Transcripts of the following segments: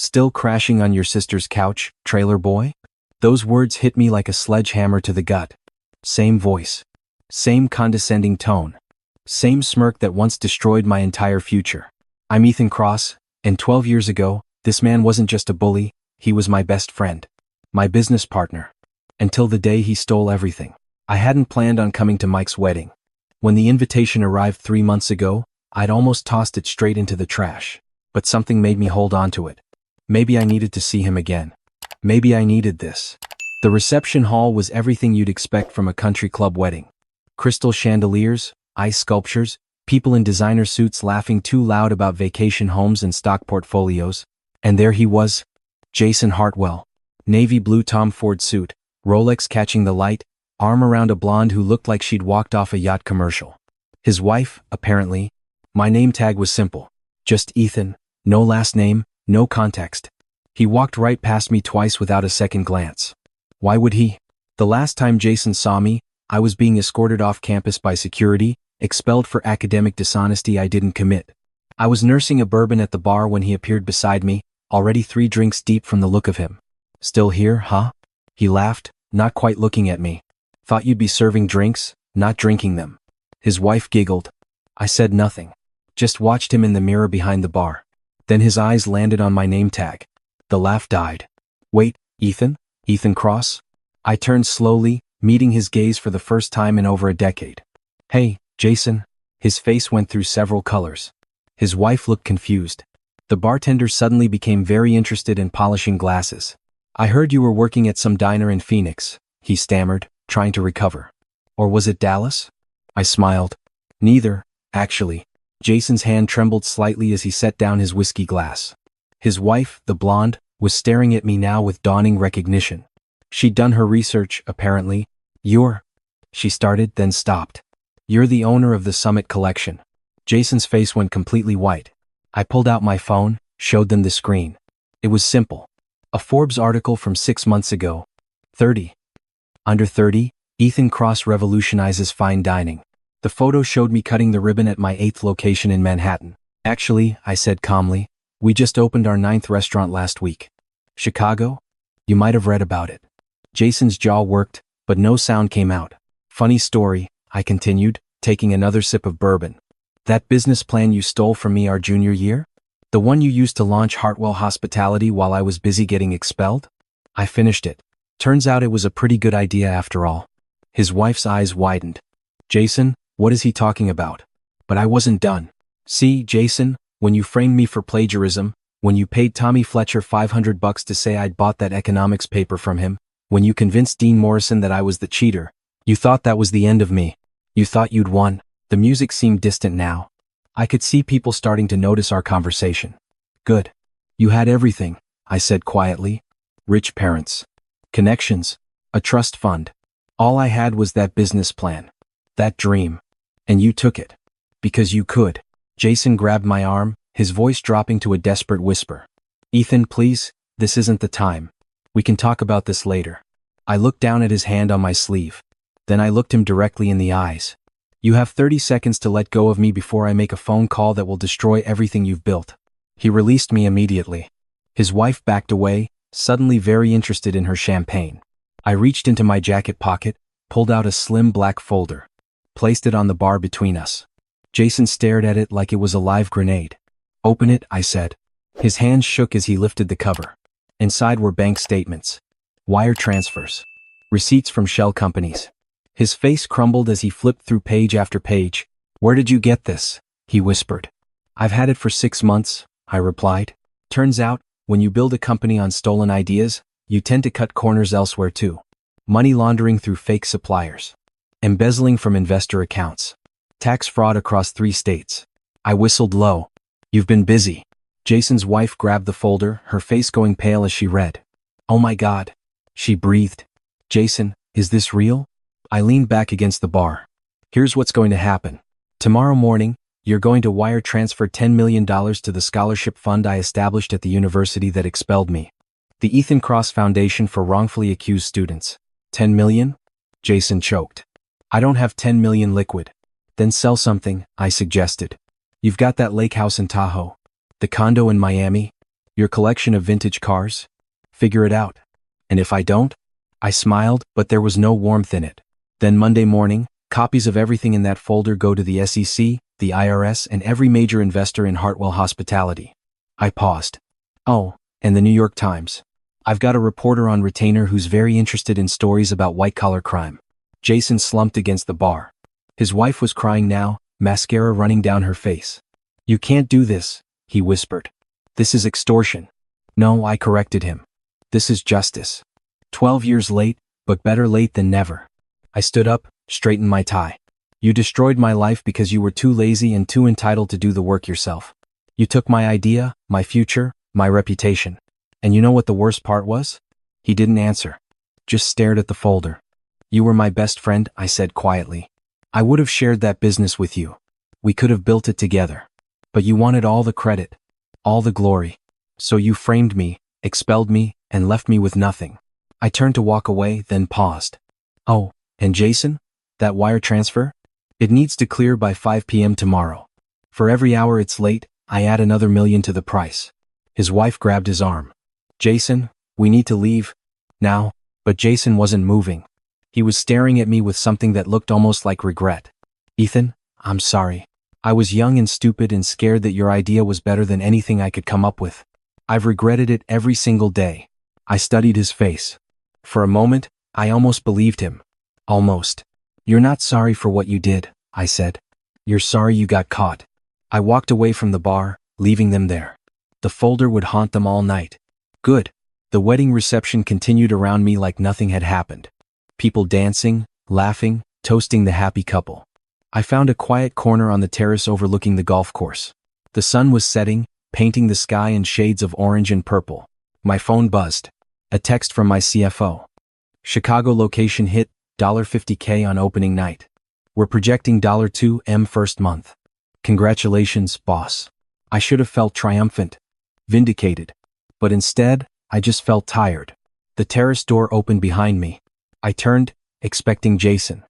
Still crashing on your sister's couch, trailer boy? Those words hit me like a sledgehammer to the gut. Same voice. Same condescending tone. Same smirk that once destroyed my entire future. I'm Ethan Cross, and 12 years ago, this man wasn't just a bully, he was my best friend. My business partner. Until the day he stole everything. I hadn't planned on coming to Mike's wedding. When the invitation arrived 3 months ago, I'd almost tossed it straight into the trash. But something made me hold on to it. Maybe I needed to see him again. Maybe I needed this. The reception hall was everything you'd expect from a country club wedding. Crystal chandeliers, ice sculptures, people in designer suits laughing too loud about vacation homes and stock portfolios. And there he was, Jason Hartwell. Navy blue Tom Ford suit, Rolex catching the light, arm around a blonde who looked like she'd walked off a yacht commercial. His wife, apparently. My name tag was simple. Just Ethan, no last name, no context. He walked right past me twice without a second glance. Why would he? The last time Jason saw me, I was being escorted off campus by security, expelled for academic dishonesty I didn't commit. I was nursing a bourbon at the bar when he appeared beside me, already 3 drinks deep from the look of him. Still here, huh? He laughed, not quite looking at me. Thought you'd be serving drinks, not drinking them. His wife giggled. I said nothing. Just watched him in the mirror behind the bar. Then his eyes landed on my name tag. The laugh died. Wait, Ethan? Ethan Cross? I turned slowly, meeting his gaze for the first time in over a decade. Hey, Jason. His face went through several colors. His wife looked confused. The bartender suddenly became very interested in polishing glasses. I heard you were working at some diner in Phoenix, he stammered, trying to recover. Or was it Dallas? I smiled. Neither, actually. Jason's hand trembled slightly as he set down his whiskey glass. His wife, the blonde, was staring at me now with dawning recognition. She'd done her research, apparently. She started, then stopped. You're the owner of the Summit Collection. Jason's face went completely white. I pulled out my phone, showed them the screen. It was simple. A Forbes article from 6 months ago. 30. Under 30, Ethan Cross revolutionizes fine dining. The photo showed me cutting the ribbon at my 8th location in Manhattan. Actually, I said calmly, we just opened our 9th restaurant last week. Chicago? You might have read about it. Jason's jaw worked, but no sound came out. Funny story, I continued, taking another sip of bourbon. That business plan you stole from me our junior year? The one you used to launch Hartwell Hospitality while I was busy getting expelled? I finished it. Turns out it was a pretty good idea after all. His wife's eyes widened. Jason, what is he talking about? But I wasn't done. See, Jason, when you framed me for plagiarism, when you paid Tommy Fletcher $500 to say I'd bought that economics paper from him, when you convinced Dean Morrison that I was the cheater, you thought that was the end of me. You thought you'd won. The music seemed distant now. I could see people starting to notice our conversation. Good. You had everything, I said quietly. Rich parents. Connections. A trust fund. All I had was that business plan. That dream. And you took it. Because you could. Jason grabbed my arm, his voice dropping to a desperate whisper. Ethan, please, this isn't the time. We can talk about this later. I looked down at his hand on my sleeve. Then I looked him directly in the eyes. You have 30 seconds to let go of me before I make a phone call that will destroy everything you've built. He released me immediately. His wife backed away, suddenly very interested in her champagne. I reached into my jacket pocket, pulled out a slim black folder. Placed it on the bar between us. Jason stared at it like it was a live grenade. Open it, I said. His hands shook as he lifted the cover. Inside were bank statements. Wire transfers. Receipts from shell companies. His face crumbled as he flipped through page after page. Where did you get this? He whispered. I've had it for 6 months, I replied. Turns out, when you build a company on stolen ideas, you tend to cut corners elsewhere too. Money laundering through fake suppliers. Embezzling from investor accounts. Tax fraud across 3 states. I whistled low. You've been busy. Jason's wife grabbed the folder, her face going pale as she read. Oh my God. She breathed. Jason, is this real? I leaned back against the bar. Here's what's going to happen. Tomorrow morning, you're going to wire transfer $10 million to the scholarship fund I established at the university that expelled me. The Ethan Cross Foundation for Wrongfully Accused Students. 10 million? Jason choked. I don't have 10 million liquid. Then sell something, I suggested. You've got that lake house in Tahoe. The condo in Miami. Your collection of vintage cars? Figure it out. And if I don't? I smiled, but there was no warmth in it. Then Monday morning, copies of everything in that folder go to the SEC, the IRS, and every major investor in Hartwell Hospitality. I paused. Oh, and the New York Times. I've got a reporter on retainer who's very interested in stories about white-collar crime. Jason slumped against the bar. His wife was crying now, mascara running down her face. You can't do this, he whispered. This is extortion. No, I corrected him. This is justice. 12 years late, but better late than never. I stood up, straightened my tie. You destroyed my life because you were too lazy and too entitled to do the work yourself. You took my idea, my future, my reputation. And you know what the worst part was? He didn't answer. Just stared at the folder. You were my best friend, I said quietly. I would have shared that business with you. We could have built it together. But you wanted all the credit, all the glory. So you framed me, expelled me, and left me with nothing. I turned to walk away, then paused. Oh, and Jason? That wire transfer? It needs to clear by 5 p.m. tomorrow. For every hour it's late, I add another $1 million to the price. His wife grabbed his arm. Jason, we need to leave. Now. But Jason wasn't moving. He was staring at me with something that looked almost like regret. Ethan, I'm sorry. I was young and stupid and scared that your idea was better than anything I could come up with. I've regretted it every single day. I studied his face. For a moment, I almost believed him. Almost. You're not sorry for what you did, I said. You're sorry you got caught. I walked away from the bar, leaving them there. The folder would haunt them all night. Good. The wedding reception continued around me like nothing had happened. People dancing, laughing, toasting the happy couple. I found a quiet corner on the terrace overlooking the golf course. The sun was setting, painting the sky in shades of orange and purple. My phone buzzed. A text from my CFO. Chicago location hit, $50K on opening night. We're projecting $2 million first month. Congratulations, boss. I should have felt triumphant, vindicated. But instead, I just felt tired. The terrace door opened behind me. I turned, expecting Jason.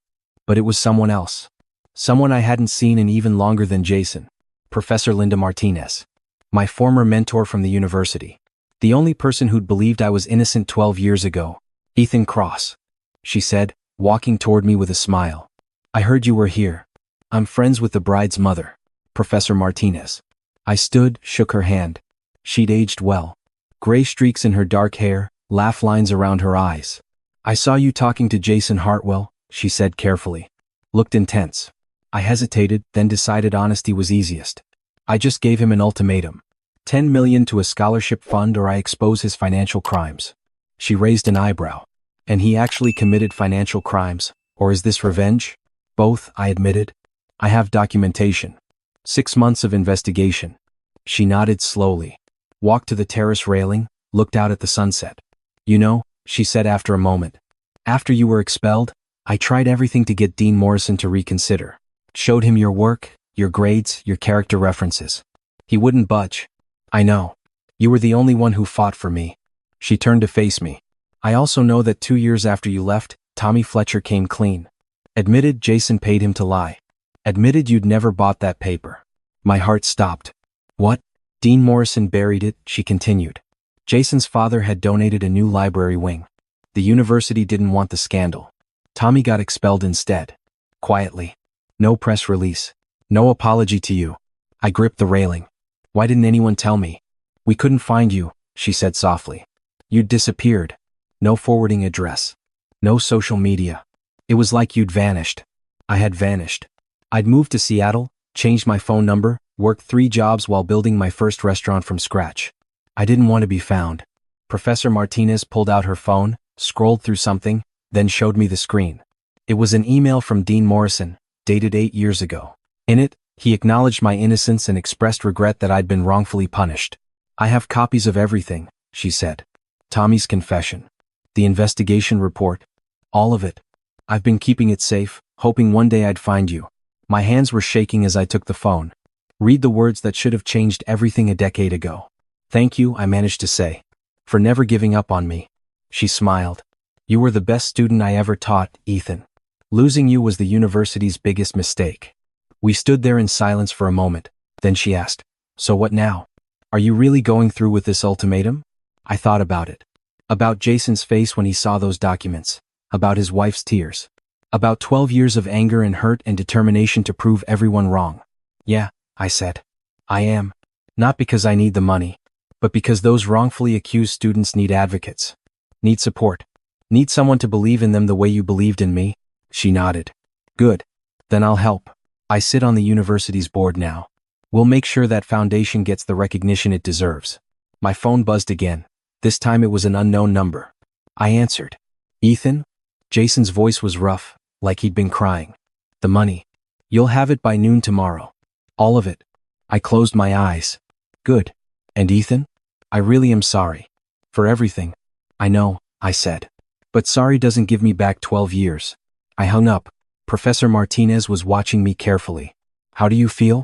But it was someone else. Someone I hadn't seen in even longer than Jason. Professor Linda Martinez. My former mentor from the university. The only person who'd believed I was innocent 12 years ago. Ethan Cross. She said, walking toward me with a smile. I heard you were here. I'm friends with the bride's mother, Professor Martinez. I stood, shook her hand. She'd aged well. Gray streaks in her dark hair, laugh lines around her eyes. I saw you talking to Jason Hartwell, she said carefully. Looked intense. I hesitated, then decided honesty was easiest. I just gave him an ultimatum. $10 million to a scholarship fund or I expose his financial crimes. She raised an eyebrow. And he actually committed financial crimes, or is this revenge? Both, I admitted. I have documentation. 6 months of investigation. She nodded slowly. Walked to the terrace railing, looked out at the sunset. You know, she said after a moment. After you were expelled, I tried everything to get Dean Morrison to reconsider. Showed him your work, your grades, your character references. He wouldn't budge. I know. You were the only one who fought for me. She turned to face me. I also know that 2 years after you left, Tommy Fletcher came clean. Admitted Jason paid him to lie. Admitted you'd never bought that paper. My heart stopped. What? Dean Morrison buried it, she continued. Jason's father had donated a new library wing. The university didn't want the scandal. Tommy got expelled instead. Quietly. No press release. No apology to you. I gripped the railing. Why didn't anyone tell me? We couldn't find you, she said softly. You'd disappeared. No forwarding address. No social media. It was like you'd vanished. I had vanished. I'd moved to Seattle, changed my phone number, worked 3 jobs while building my first restaurant from scratch. I didn't want to be found. Professor Martinez pulled out her phone, scrolled through something, then showed me the screen. It was an email from Dean Morrison, dated 8 years ago. In it, he acknowledged my innocence and expressed regret that I'd been wrongfully punished. I have copies of everything, she said. Tommy's confession. The investigation report. All of it. I've been keeping it safe, hoping one day I'd find you. My hands were shaking as I took the phone. Read the words that should have changed everything a decade ago. Thank you, I managed to say. For never giving up on me. She smiled. You were the best student I ever taught, Ethan. Losing you was the university's biggest mistake. We stood there in silence for a moment. Then she asked, so what now? Are you really going through with this ultimatum? I thought about it. About Jason's face when he saw those documents. About his wife's tears. About 12 years of anger and hurt and determination to prove everyone wrong. Yeah, I said. I am. Not because I need the money, but because those wrongfully accused students need advocates. Need support. Need someone to believe in them the way you believed in me. She nodded. Good. Then I'll help. I sit on the university's board now. We'll make sure that foundation gets the recognition it deserves. My phone buzzed again. This time it was an unknown number. I answered. Ethan? Jason's voice was rough, like he'd been crying. The money. You'll have it by noon tomorrow. All of it. I closed my eyes. Good. And Ethan? I really am sorry. For everything. I know, I said. But sorry doesn't give me back 12 years. I hung up. Professor Martinez was watching me carefully. How do you feel?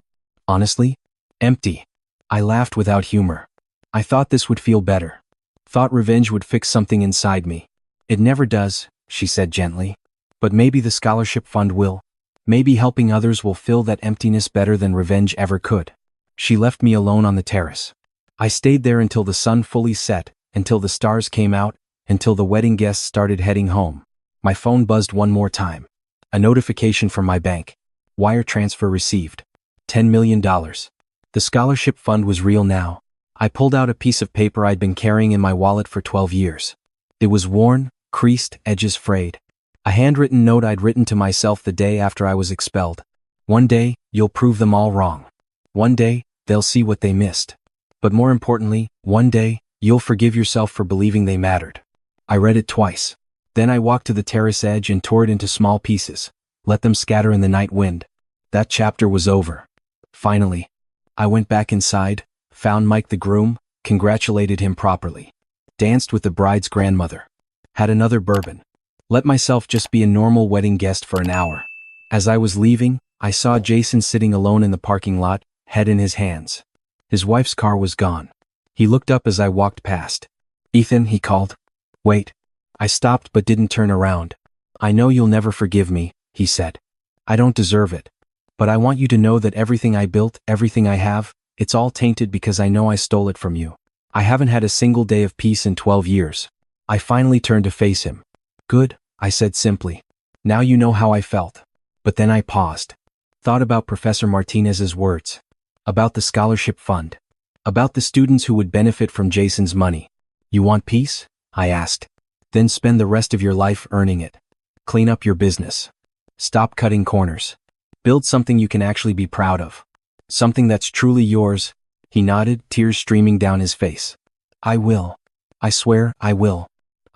Honestly? Empty. I laughed without humor. I thought this would feel better. Thought revenge would fix something inside me. It never does, she said gently. But maybe the scholarship fund will. Maybe helping others will fill that emptiness better than revenge ever could. She left me alone on the terrace. I stayed there until the sun fully set, until the stars came out, until the wedding guests started heading home. My phone buzzed one more time. A notification from my bank. Wire transfer received. $10 million. The scholarship fund was real now. I pulled out a piece of paper I'd been carrying in my wallet for 12 years. It was worn, creased, edges frayed. A handwritten note I'd written to myself the day after I was expelled. One day, you'll prove them all wrong. One day, they'll see what they missed. But more importantly, one day, you'll forgive yourself for believing they mattered. I read it twice. Then I walked to the terrace edge and tore it into small pieces. Let them scatter in the night wind. That chapter was over. Finally, I went back inside, found Mike the groom, congratulated him properly. Danced with the bride's grandmother. Had another bourbon. Let myself just be a normal wedding guest for an hour. As I was leaving, I saw Jason sitting alone in the parking lot, head in his hands. His wife's car was gone. He looked up as I walked past. Ethan, he called. Wait. I stopped but didn't turn around. I know you'll never forgive me, he said. I don't deserve it. But I want you to know that everything I built, everything I have, it's all tainted because I know I stole it from you. I haven't had a single day of peace in 12 years. I finally turned to face him. Good, I said simply. Now you know how I felt. But then I paused. Thought about Professor Martinez's words. About the scholarship fund. About the students who would benefit from Jason's money. You want peace? I asked. Then spend the rest of your life earning it. Clean up your business. Stop cutting corners. Build something you can actually be proud of. Something that's truly yours. He nodded, tears streaming down his face. I will. I swear, I will.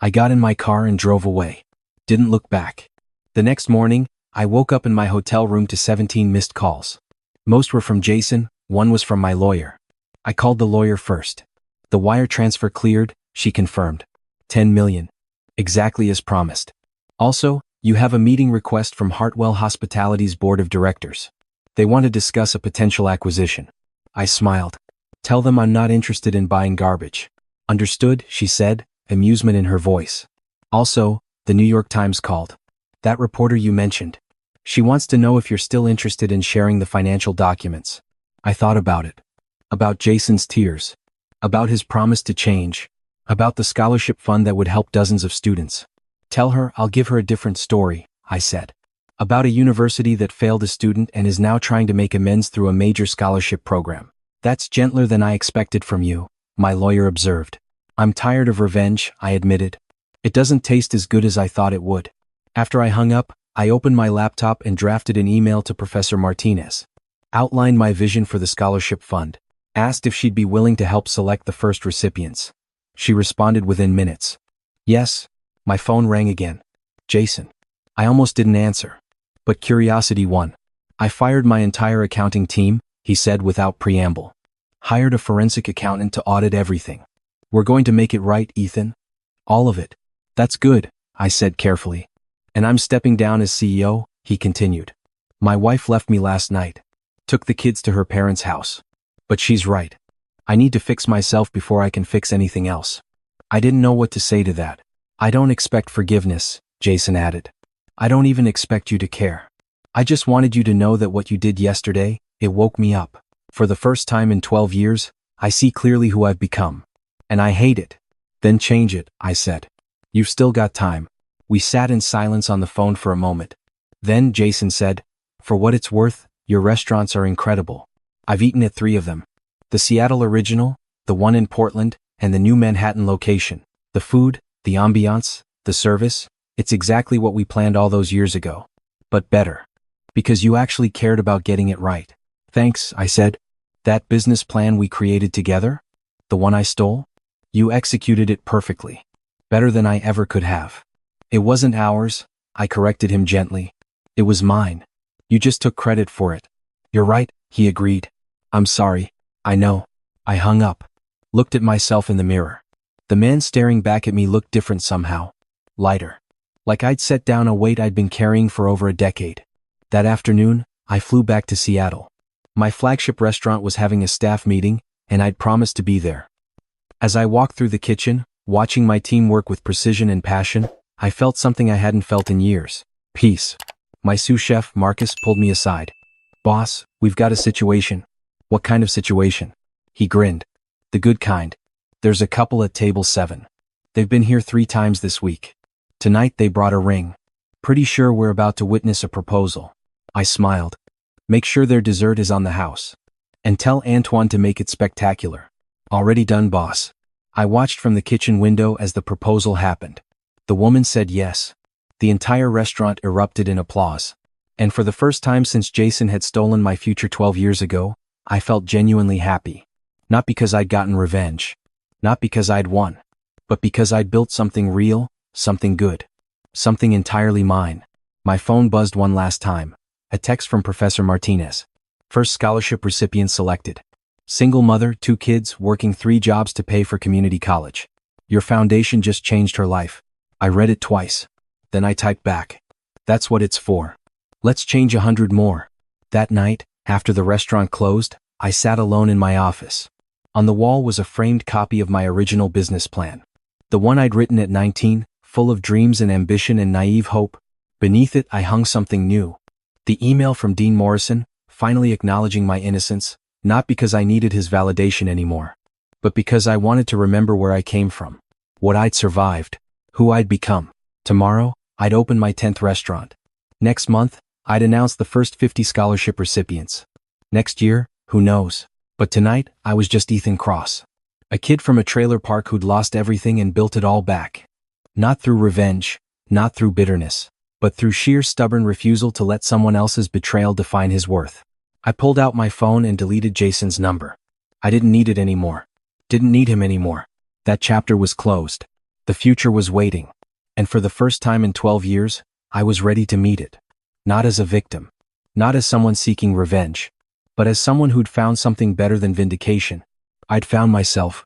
I got in my car and drove away. Didn't look back. The next morning, I woke up in my hotel room to 17 missed calls. Most were from Jason, one was from my lawyer. I called the lawyer first. The wire transfer cleared, she confirmed. 10 million. Exactly as promised. Also, you have a meeting request from Hartwell Hospitality's board of directors. They want to discuss a potential acquisition. I smiled. Tell them I'm not interested in buying garbage. Understood, she said, amusement in her voice. Also, the New York Times called. That reporter you mentioned. She wants to know if you're still interested in sharing the financial documents. I thought about it. About Jason's tears. About his promise to change. About the scholarship fund that would help dozens of students. Tell her I'll give her a different story, I said. About a university that failed a student and is now trying to make amends through a major scholarship program. That's gentler than I expected from you, my lawyer observed. I'm tired of revenge, I admitted. It doesn't taste as good as I thought it would. After I hung up, I opened my laptop and drafted an email to Professor Martinez. Outlined my vision for the scholarship fund. Asked if she'd be willing to help select the first recipients. She responded within minutes. Yes. My phone rang again. Jason. I almost didn't answer. But curiosity won. I fired my entire accounting team, he said without preamble. Hired a forensic accountant to audit everything. We're going to make it right, Ethan. All of it. That's good, I said carefully. And I'm stepping down as CEO, he continued. My wife left me last night. Took the kids to her parents' house. But she's right. I need to fix myself before I can fix anything else. I didn't know what to say to that. I don't expect forgiveness, Jason added. I don't even expect you to care. I just wanted you to know that what you did yesterday, it woke me up. For the first time in 12 years, I see clearly who I've become. And I hate it. Then change it, I said. You've still got time. We sat in silence on the phone for a moment. Then Jason said, for what it's worth, your restaurants are incredible. I've eaten at 3 of them. The Seattle Original, the one in Portland, and the new Manhattan location. The food, the ambiance, the service, it's exactly what we planned all those years ago. But better. Because you actually cared about getting it right. Thanks, I said. That business plan we created together? The one I stole? You executed it perfectly. Better than I ever could have. It wasn't ours, I corrected him gently. It was mine. You just took credit for it. You're right, he agreed. I'm sorry. I know. I hung up. Looked at myself in the mirror. The man staring back at me looked different somehow. Lighter. Like I'd set down a weight I'd been carrying for over a decade. That afternoon, I flew back to Seattle. My flagship restaurant was having a staff meeting, and I'd promised to be there. As I walked through the kitchen, watching my team work with precision and passion, I felt something I hadn't felt in years. Peace. My sous chef, Marcus, pulled me aside. Boss, we've got a situation. What kind of situation? He grinned. The good kind. There's a couple at table 7. They've been here 3 times this week. Tonight they brought a ring. Pretty sure we're about to witness a proposal. I smiled. Make sure their dessert is on the house. And tell Antoine to make it spectacular. Already done, boss. I watched from the kitchen window as the proposal happened. The woman said yes. The entire restaurant erupted in applause. And for the first time since Jason had stolen my future 12 years ago, I felt genuinely happy. Not because I'd gotten revenge. Not because I'd won. But because I'd built something real, something good. Something entirely mine. My phone buzzed one last time. A text from Professor Martinez. First scholarship recipient selected. Single mother, 2 kids, working 3 jobs to pay for community college. Your foundation just changed her life. I read it twice. Then I typed back. That's what it's for. Let's change 100 more. That night, after the restaurant closed, I sat alone in my office. On the wall was a framed copy of my original business plan. The one I'd written at 19, full of dreams and ambition and naive hope. Beneath it, I hung something new. The email from Dean Morrison, finally acknowledging my innocence, not because I needed his validation anymore, but because I wanted to remember where I came from, what I'd survived, who I'd become. Tomorrow, I'd open my 10th restaurant. Next month, I'd announce the first 50 scholarship recipients. Next year, who knows? But tonight, I was just Ethan Cross. A kid from a trailer park who'd lost everything and built it all back. Not through revenge, not through bitterness, but through sheer stubborn refusal to let someone else's betrayal define his worth. I pulled out my phone and deleted Jason's number. I didn't need it anymore. Didn't need him anymore. That chapter was closed. The future was waiting. And for the first time in 12 years, I was ready to meet it. Not as a victim. Not as someone seeking revenge. But as someone who'd found something better than vindication. I'd found myself,